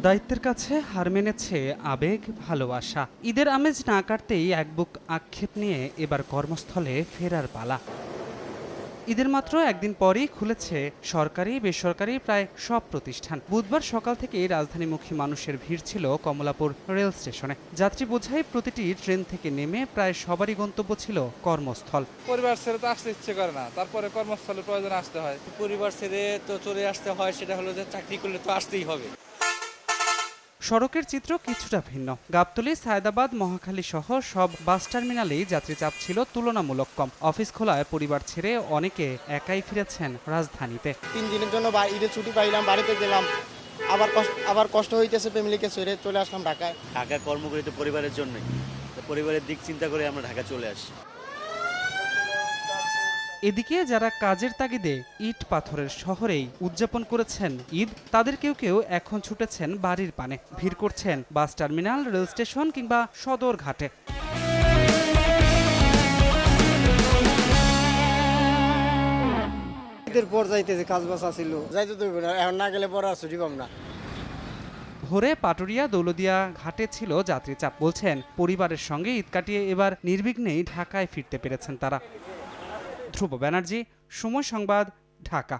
দায়িত্বের কাছে হার মেনেছে আবেগ, ভালোবাসা। ঈদের আমেজ না কাটতেই এক বুক আক্ষেপ নিয়ে এবার কর্মস্থলে ফেরার পালা। ঈদের মাত্র একদিন পরেই খুলেছে সরকারি বেসরকারি প্রায় সব প্রতিষ্ঠান। বুধবার সকাল থেকেই রাজধানীমুখী মানুষের ভিড় ছিল কমলাপুর রেল স্টেশনে। যাত্রী বোঝাই প্রতিটি ট্রেন থেকে নেমে প্রায় সবারই গন্তব্য ছিল কর্মস্থল। পরিবার ছেড়ে তো আসতে ইচ্ছে করে না, তারপরে কর্মস্থলে প্রয়োজনে আসতে হয়। পরিবার ছেড়ে তো চলে আসতে হয়, সেটা হলো যে চাকরি করলে তো আসতেই হবে। সড়কের চিত্র কিছুটা ভিন্ন। গাবতলী, সায়েদাবাদ, মহাখালী সহ সব বাস টার্মিনালেই যাত্রী চাপ ছিল তুলনামূলক কম। অফিস খোলায় পরিবার ছেড়ে অনেকে একাই ফিরেছেন রাজধানীতে। 3 দিনের জন্য ঈদের ছুটি পাইলাম, বাড়িতে গেলাম, আবার কষ্ট হইতেছে, ফ্যামিলিকে ছেড়ে চলে আসলাম ঢাকায়। ঢাকায় কর্ম করি তো পরিবারের জন্যই, তো পরিবারের দিক চিন্তা করে আমরা ঢাকা চলে আসি। এদিকে যারা কাজের তাগিদে ইট পাথরের শহরেই উদযাপন করেছেন ঈদ, তাদের কেউ কেউ এখন ছুটেছেন বাড়ির পানে। ভিড় করছেন বাস টার্মিনাল, রেল স্টেশন কিংবা সদর ঘাটে। ঈদের পর যাইতেছে, কাজ বাস ছিল, যাইতে তো হইবে না, এখন না গেলে পরে আর ছুটি পাম না। ভোরে পাটুরিয়া, দৌলদিয়া ঘাটে ছিল যাত্রী চাপ। বলছেন পরিবারের সঙ্গে ঈদ কাটিয়ে এবার নির্বিঘ্নেই ঢাকায় ফিরতে পেরেছেন তারা। ধ্রুব ব্যানার্জি, সময় সংবাদ, ঢাকা।